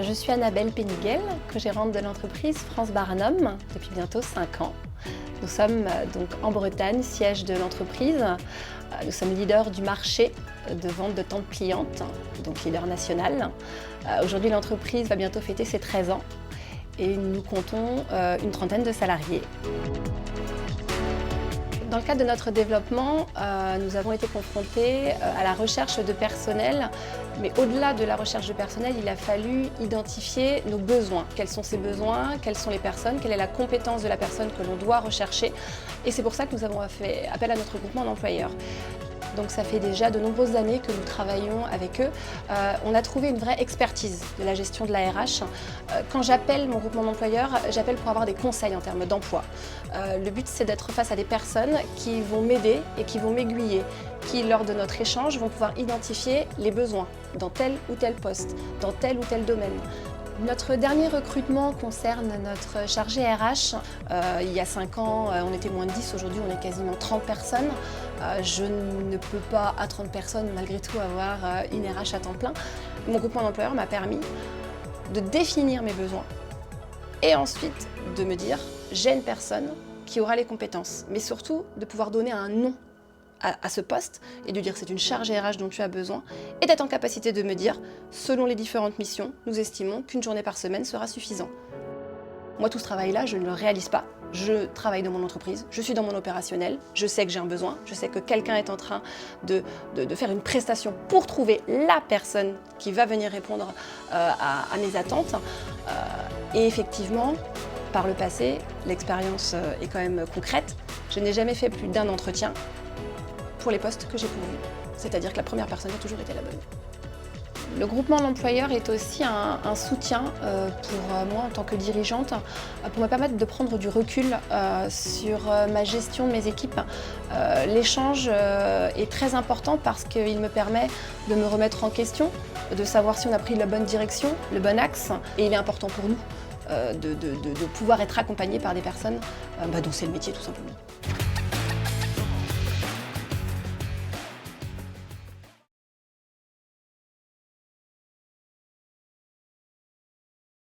Je suis Annabelle Péniguel, co-gérante de l'entreprise France Barnum depuis bientôt 5 ans. Nous sommes donc en Bretagne, siège de l'entreprise. Nous sommes leaders du marché de vente de tentes pliantes, donc leader national. Aujourd'hui, l'entreprise va bientôt fêter ses 13 ans et nous comptons une trentaine de salariés. Dans le cadre de notre développement, nous avons été confrontés à la recherche de personnel, mais au-delà de la recherche de personnel, il a fallu identifier nos besoins. Quels sont ces besoins? Quelles sont les personnes? Quelle est la compétence de la personne que l'on doit rechercher? Et c'est pour ça que nous avons fait appel à notre groupement d'employeurs. Donc ça fait déjà de nombreuses années que nous travaillons avec eux. On a trouvé une vraie expertise de la gestion de la RH. Quand j'appelle mon groupement d'employeurs, j'appelle pour avoir des conseils en termes d'emploi. Le but, c'est d'être face à des personnes qui vont m'aider et qui vont m'aiguiller, qui, lors de notre échange, vont pouvoir identifier les besoins dans tel ou tel poste, dans tel ou tel domaine. Notre dernier recrutement concerne notre chargé RH. Il y a 5 ans, on était moins de 10, aujourd'hui on est quasiment 30 personnes. Je ne peux pas, à 30 personnes, malgré tout, avoir une RH à temps plein. Mon groupement d'employeurs m'a permis de définir mes besoins et ensuite de me dire, j'ai une personne qui aura les compétences, mais surtout de pouvoir donner un nom à ce poste et de dire c'est une charge RH dont tu as besoin et d'être en capacité de me dire, selon les différentes missions, nous estimons qu'une journée par semaine sera suffisant. Moi, tout ce travail-là, je ne le réalise pas. Je travaille dans mon entreprise, je suis dans mon opérationnel, je sais que j'ai un besoin, je sais que quelqu'un est en train de faire une prestation pour trouver la personne qui va venir répondre à mes attentes. Et effectivement, par le passé, l'expérience est quand même concrète. Je n'ai jamais fait plus d'un entretien pour les postes que j'ai pourvus. C'est-à-dire que la première personne a toujours été la bonne. Le groupement d'employeurs est aussi un soutien pour moi en tant que dirigeante, pour me permettre de prendre du recul sur ma gestion de mes équipes. L'échange est très important parce qu'il me permet de me remettre en question, de savoir si on a pris la bonne direction, le bon axe, et il est important pour nous de pouvoir être accompagnés par des personnes dont c'est le métier tout simplement.